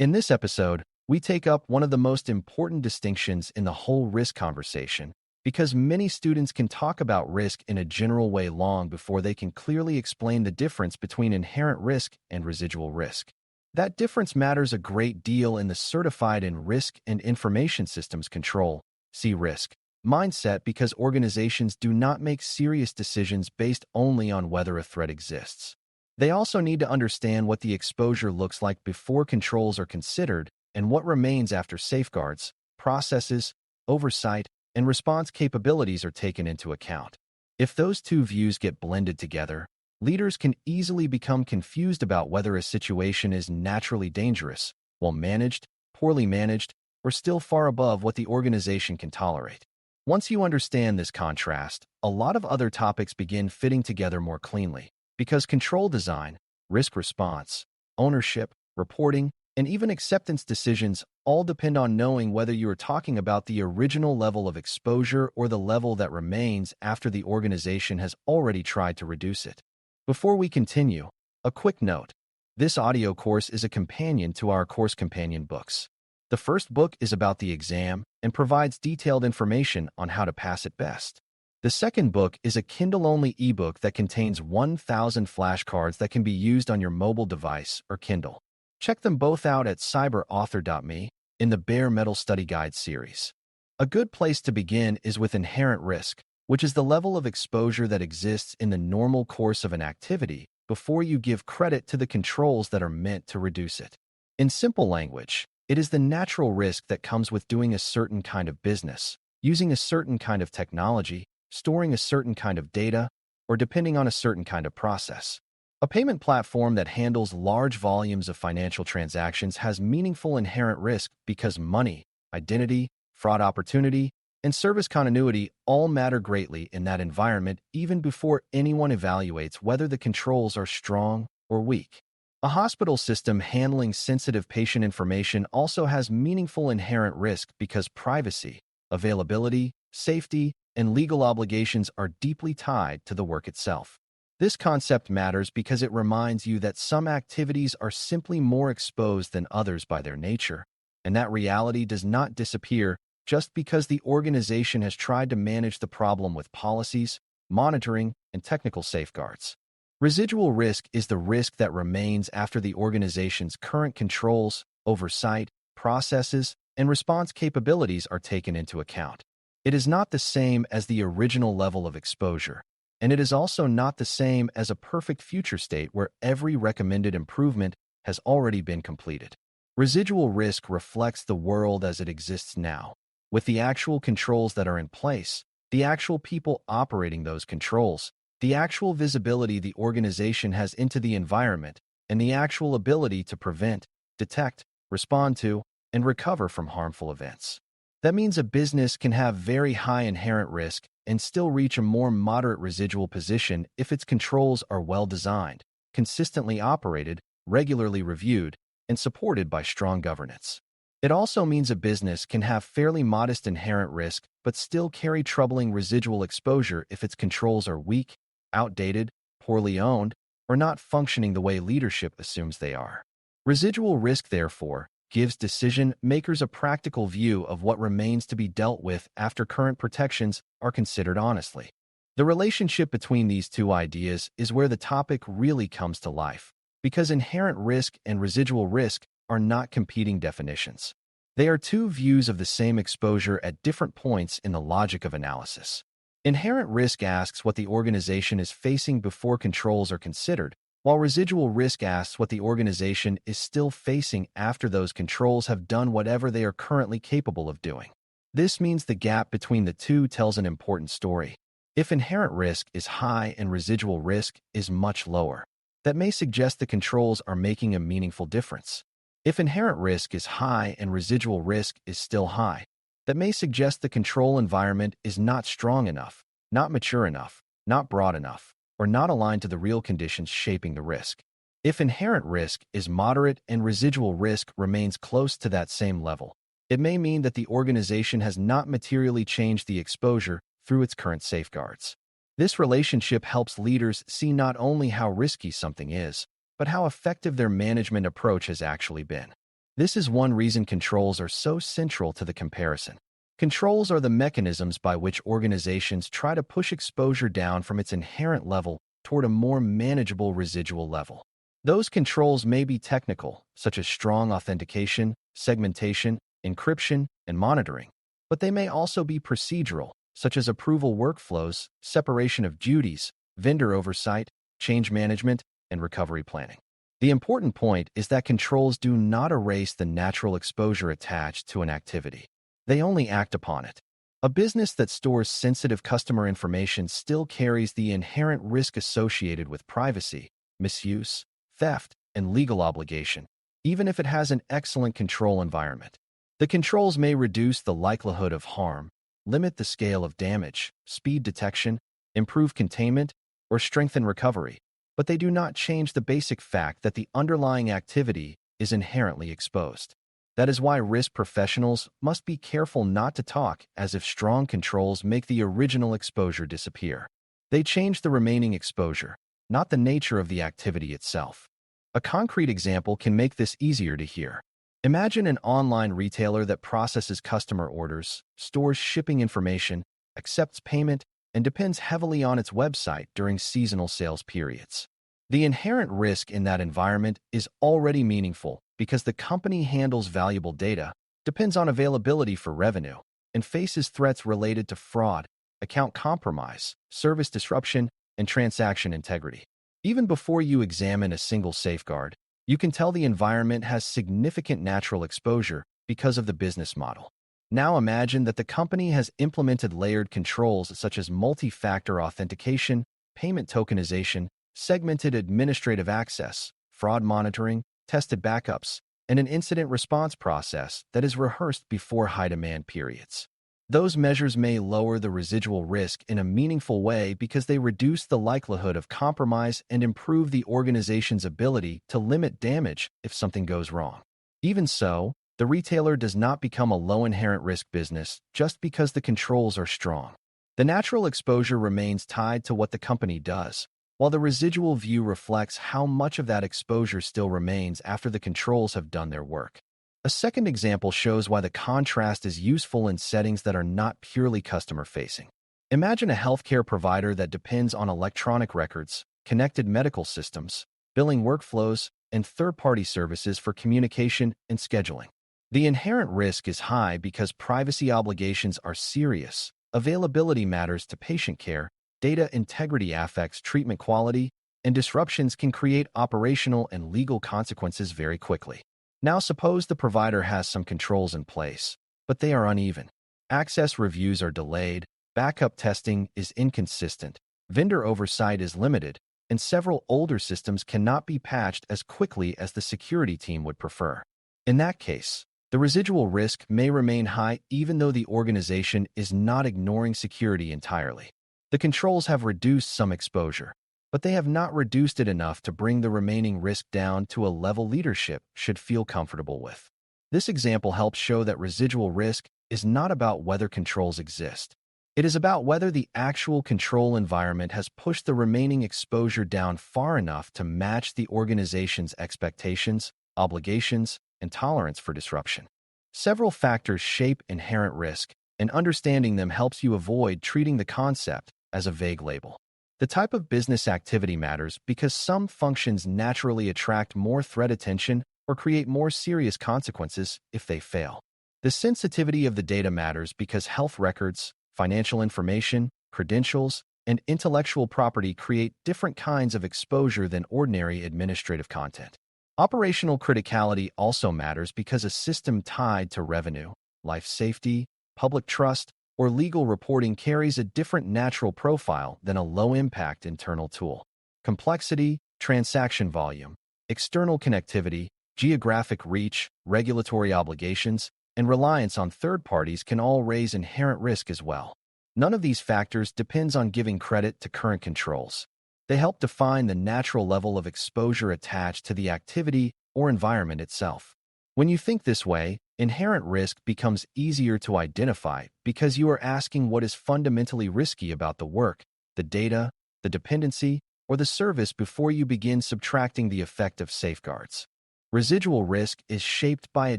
In this episode, we take up one of the most important distinctions in the whole risk conversation, because many students can talk about risk in a general way long before they can clearly explain the difference between inherent risk and residual risk. That difference matters a great deal in the Certified in Risk and Information Systems Control (CRISC) mindset, because organizations do not make serious decisions based only on whether a threat exists. They also need to understand what the exposure looks like before controls are considered and what remains after safeguards, processes, oversight, and response capabilities are taken into account. If those two views get blended together, leaders can easily become confused about whether a situation is naturally dangerous, well managed, poorly managed, or still far above what the organization can tolerate. Once you understand this contrast, a lot of other topics begin fitting together more cleanly, because control design, risk response, ownership, reporting, and even acceptance decisions all depend on knowing whether you are talking about the original level of exposure or the level that remains after the organization has already tried to reduce it. Before we continue, a quick note. This audio course is a companion to our course companion books. The first book is about the exam and provides detailed information on how to pass it best. The second book is a Kindle-only ebook that contains 1,000 flashcards that can be used on your mobile device or Kindle. Check them both out at cyberauthor.me in the Bare Metal Study Guide series. A good place to begin is with inherent risk, which is the level of exposure that exists in the normal course of an activity before you give credit to the controls that are meant to reduce it. In simple language, it is the natural risk that comes with doing a certain kind of business, using a certain kind of technology, storing a certain kind of data, or depending on a certain kind of process. A payment platform that handles large volumes of financial transactions has meaningful inherent risk because money, identity, fraud opportunity, and service continuity all matter greatly in that environment even before anyone evaluates whether the controls are strong or weak. A hospital system handling sensitive patient information also has meaningful inherent risk because privacy, availability, safety, and legal obligations are deeply tied to the work itself. This concept matters because it reminds you that some activities are simply more exposed than others by their nature, and that reality does not disappear just because the organization has tried to manage the problem with policies, monitoring, and technical safeguards. Residual risk is the risk that remains after the organization's current controls, oversight, processes, and response capabilities are taken into account. It is not the same as the original level of exposure, and it is also not the same as a perfect future state where every recommended improvement has already been completed. Residual risk reflects the world as it exists now, with the actual controls that are in place, the actual people operating those controls, the actual visibility the organization has into the environment, and the actual ability to prevent, detect, respond to, and recover from harmful events. That means a business can have very high inherent risk and still reach a more moderate residual position if its controls are well designed, consistently operated, regularly reviewed, and supported by strong governance. It also means a business can have fairly modest inherent risk but still carry troubling residual exposure if its controls are weak, outdated, poorly owned, or not functioning the way leadership assumes they are. Residual risk, therefore, gives decision-makers a practical view of what remains to be dealt with after current protections are considered honestly. The relationship between these two ideas is where the topic really comes to life, because inherent risk and residual risk are not competing definitions. They are two views of the same exposure at different points in the logic of analysis. Inherent risk asks what the organization is facing before controls are considered, while residual risk asks what the organization is still facing after those controls have done whatever they are currently capable of doing. This means the gap between the two tells an important story. If inherent risk is high and residual risk is much lower, that may suggest the controls are making a meaningful difference. If inherent risk is high and residual risk is still high, that may suggest the control environment is not strong enough, not mature enough, not broad enough, or not aligned to the real conditions shaping the risk. If inherent risk is moderate and residual risk remains close to that same level, it may mean that the organization has not materially changed the exposure through its current safeguards. This relationship helps leaders see not only how risky something is, but how effective their management approach has actually been. This is one reason controls are so central to the comparison. Controls are the mechanisms by which organizations try to push exposure down from its inherent level toward a more manageable residual level. Those controls may be technical, such as strong authentication, segmentation, encryption, and monitoring, but they may also be procedural, such as approval workflows, separation of duties, vendor oversight, change management, and recovery planning. The important point is that controls do not erase the natural exposure attached to an activity. They only act upon it. A business that stores sensitive customer information still carries the inherent risk associated with privacy, misuse, theft, and legal obligation, even if it has an excellent control environment. The controls may reduce the likelihood of harm, limit the scale of damage, speed detection, improve containment, or strengthen recovery, but they do not change the basic fact that the underlying activity is inherently exposed. That is why risk professionals must be careful not to talk as if strong controls make the original exposure disappear. They change the remaining exposure, not the nature of the activity itself. A concrete example can make this easier to hear. Imagine an online retailer that processes customer orders, stores shipping information, accepts payment, and depends heavily on its website during seasonal sales periods. The inherent risk in that environment is already meaningful because the company handles valuable data, depends on availability for revenue, and faces threats related to fraud, account compromise, service disruption, and transaction integrity. Even before you examine a single safeguard, you can tell the environment has significant natural exposure because of the business model. Now imagine that the company has implemented layered controls such as multi-factor authentication, payment tokenization, segmented administrative access, fraud monitoring, tested backups, and an incident response process that is rehearsed before high-demand periods. Those measures may lower the residual risk in a meaningful way because they reduce the likelihood of compromise and improve the organization's ability to limit damage if something goes wrong. Even so, the retailer does not become a low inherent risk business just because the controls are strong. The natural exposure remains tied to what the company does, while the residual view reflects how much of that exposure still remains after the controls have done their work. A second example shows why the contrast is useful in settings that are not purely customer-facing. Imagine a healthcare provider that depends on electronic records, connected medical systems, billing workflows, and third-party services for communication and scheduling. The inherent risk is high because privacy obligations are serious, availability matters to patient care, data integrity affects treatment quality, and disruptions can create operational and legal consequences very quickly. Now suppose the provider has some controls in place, but they are uneven. Access reviews are delayed, backup testing is inconsistent, vendor oversight is limited, and several older systems cannot be patched as quickly as the security team would prefer. In that case, the residual risk may remain high even though the organization is not ignoring security entirely. The controls have reduced some exposure, but they have not reduced it enough to bring the remaining risk down to a level leadership should feel comfortable with. This example helps show that residual risk is not about whether controls exist. It is about whether the actual control environment has pushed the remaining exposure down far enough to match the organization's expectations, obligations, and tolerance for disruption. Several factors shape inherent risk, and understanding them helps you avoid treating the concept as a vague label. The type of business activity matters because some functions naturally attract more threat attention or create more serious consequences if they fail. The sensitivity of the data matters because health records, financial information, credentials, and intellectual property create different kinds of exposure than ordinary administrative content. Operational criticality also matters because a system tied to revenue, life safety, public trust, or legal reporting carries a different natural profile than a low-impact internal tool. Complexity, transaction volume, external connectivity, geographic reach, regulatory obligations, and reliance on third parties can all raise inherent risk as well. None of these factors depends on giving credit to current controls. They help define the natural level of exposure attached to the activity or environment itself. When you think this way, inherent risk becomes easier to identify because you are asking what is fundamentally risky about the work, the data, the dependency, or the service before you begin subtracting the effect of safeguards. Residual risk is shaped by a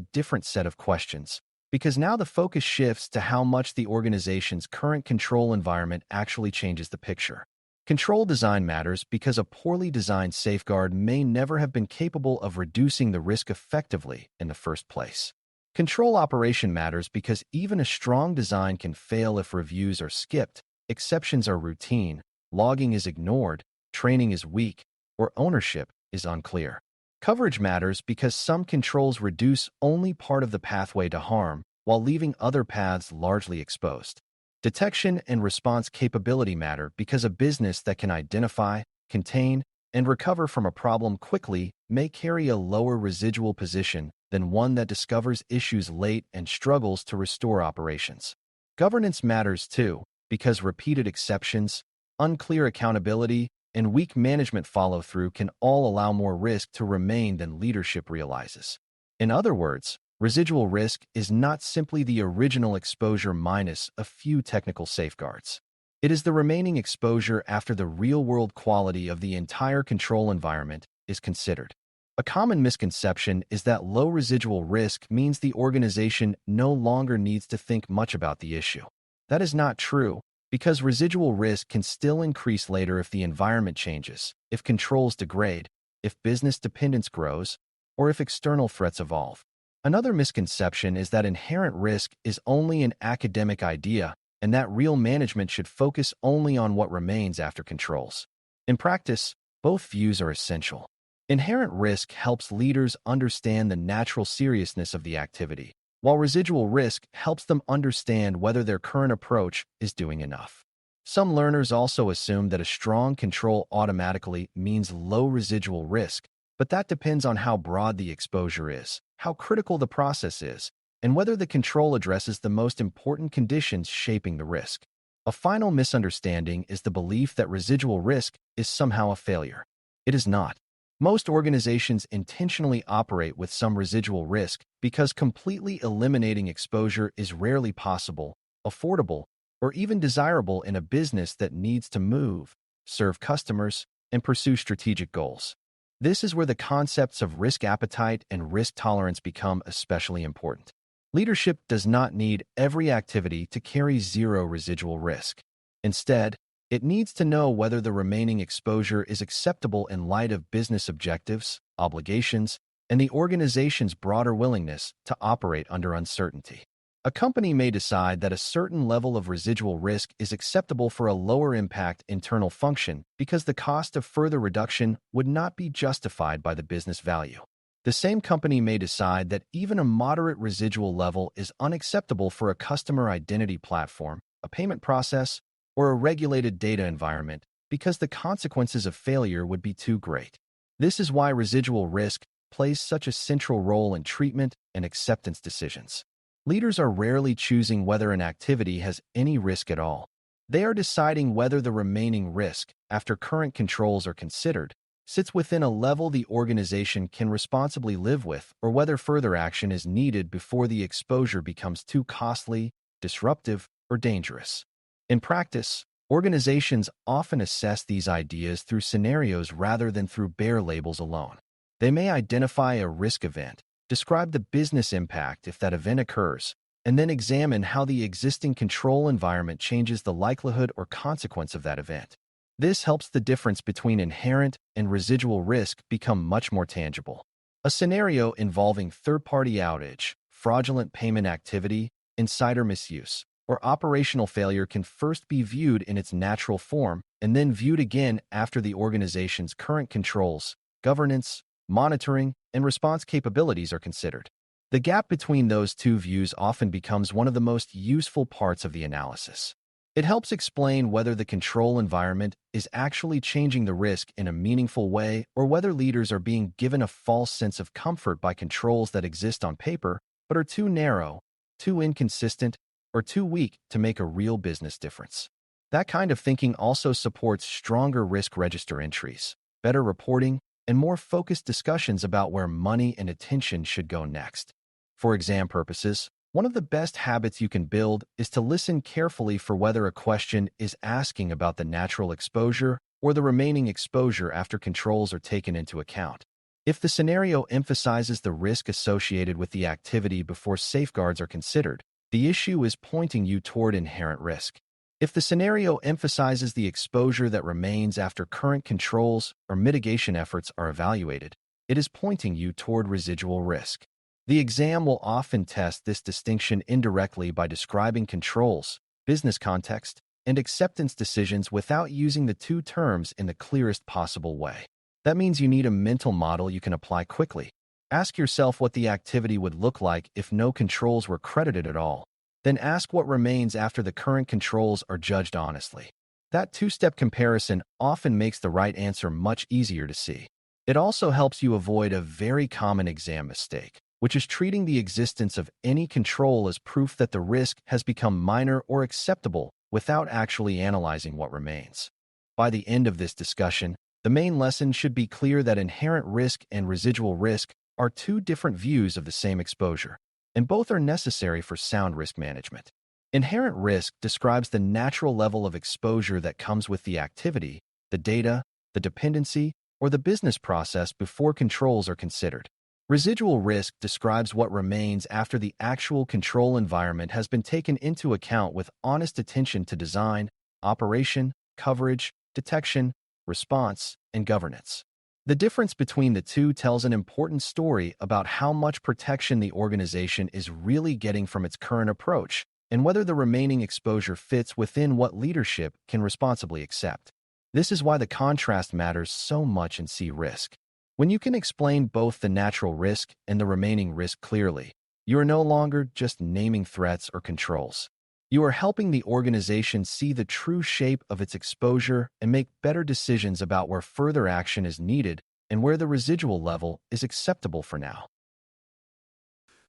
different set of questions, because now the focus shifts to how much the organization's current control environment actually changes the picture. Control design matters because a poorly designed safeguard may never have been capable of reducing the risk effectively in the first place. Control operation matters because even a strong design can fail if reviews are skipped, exceptions are routine, logging is ignored, training is weak, or ownership is unclear. Coverage matters because some controls reduce only part of the pathway to harm while leaving other paths largely exposed. Detection and response capability matter because a business that can identify, contain, and recover from a problem quickly may carry a lower residual position than one that discovers issues late and struggles to restore operations. Governance matters too, because repeated exceptions, unclear accountability, and weak management follow-through can all allow more risk to remain than leadership realizes. In other words, residual risk is not simply the original exposure minus a few technical safeguards. It is the remaining exposure after the real-world quality of the entire control environment is considered. A common misconception is that low residual risk means the organization no longer needs to think much about the issue. That is not true, because residual risk can still increase later if the environment changes, if controls degrade, if business dependence grows, or if external threats evolve. Another misconception is that inherent risk is only an academic idea and that real management should focus only on what remains after controls. In practice, both views are essential. Inherent risk helps leaders understand the natural seriousness of the activity, while residual risk helps them understand whether their current approach is doing enough. Some learners also assume that a strong control automatically means low residual risk, but that depends on how broad the exposure is, how critical the process is, and whether the control addresses the most important conditions shaping the risk. A final misunderstanding is the belief that residual risk is somehow a failure. It is not. Most organizations intentionally operate with some residual risk because completely eliminating exposure is rarely possible, affordable, or even desirable in a business that needs to move, serve customers, and pursue strategic goals. This is where the concepts of risk appetite and risk tolerance become especially important. Leadership does not need every activity to carry zero residual risk. Instead, it needs to know whether the remaining exposure is acceptable in light of business objectives, obligations, and the organization's broader willingness to operate under uncertainty. A company may decide that a certain level of residual risk is acceptable for a lower impact internal function because the cost of further reduction would not be justified by the business value. The same company may decide that even a moderate residual level is unacceptable for a customer identity platform, a payment process, or a regulated data environment because the consequences of failure would be too great. This is why residual risk plays such a central role in treatment and acceptance decisions. Leaders are rarely choosing whether an activity has any risk at all. They are deciding whether the remaining risk, after current controls are considered, sits within a level the organization can responsibly live with, or whether further action is needed before the exposure becomes too costly, disruptive, or dangerous. In practice, organizations often assess these ideas through scenarios rather than through bare labels alone. They may identify a risk event, describe the business impact if that event occurs, and then examine how the existing control environment changes the likelihood or consequence of that event. This helps the difference between inherent and residual risk become much more tangible. A scenario involving third-party outage, fraudulent payment activity, insider misuse, or operational failure can first be viewed in its natural form and then viewed again after the organization's current controls, governance, monitoring, and response capabilities are considered. The gap between those two views often becomes one of the most useful parts of the analysis. It helps explain whether the control environment is actually changing the risk in a meaningful way or whether leaders are being given a false sense of comfort by controls that exist on paper but are too narrow, too inconsistent, or too weak to make a real business difference. That kind of thinking also supports stronger risk register entries, better reporting, and more focused discussions about where money and attention should go next. For exam purposes, one of the best habits you can build is to listen carefully for whether a question is asking about the natural exposure or the remaining exposure after controls are taken into account. If the scenario emphasizes the risk associated with the activity before safeguards are considered, the issue is pointing you toward inherent risk. If the scenario emphasizes the exposure that remains after current controls or mitigation efforts are evaluated, it is pointing you toward residual risk. The exam will often test this distinction indirectly by describing controls, business context, and acceptance decisions without using the two terms in the clearest possible way. That means you need a mental model you can apply quickly. Ask yourself what the activity would look like if no controls were credited at all. Then ask what remains after the current controls are judged honestly. That two-step comparison often makes the right answer much easier to see. It also helps you avoid a very common exam mistake, which is treating the existence of any control as proof that the risk has become minor or acceptable without actually analyzing what remains. By the end of this discussion, the main lesson should be clear that inherent risk and residual risk are two different views of the same exposure, and both are necessary for sound risk management. Inherent risk describes the natural level of exposure that comes with the activity, the data, the dependency, or the business process before controls are considered. Residual risk describes what remains after the actual control environment has been taken into account with honest attention to design, operation, coverage, detection, response, and governance. The difference between the two tells an important story about how much protection the organization is really getting from its current approach and whether the remaining exposure fits within what leadership can responsibly accept. This is why the contrast matters so much in C-risk. When you can explain both the natural risk and the remaining risk clearly, you are no longer just naming threats or controls. You are helping the organization see the true shape of its exposure and make better decisions about where further action is needed and where the residual level is acceptable for now.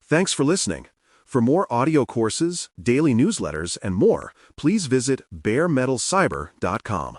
Thanks for listening. For more audio courses, daily newsletters, and more, please visit baremetalcyber.com.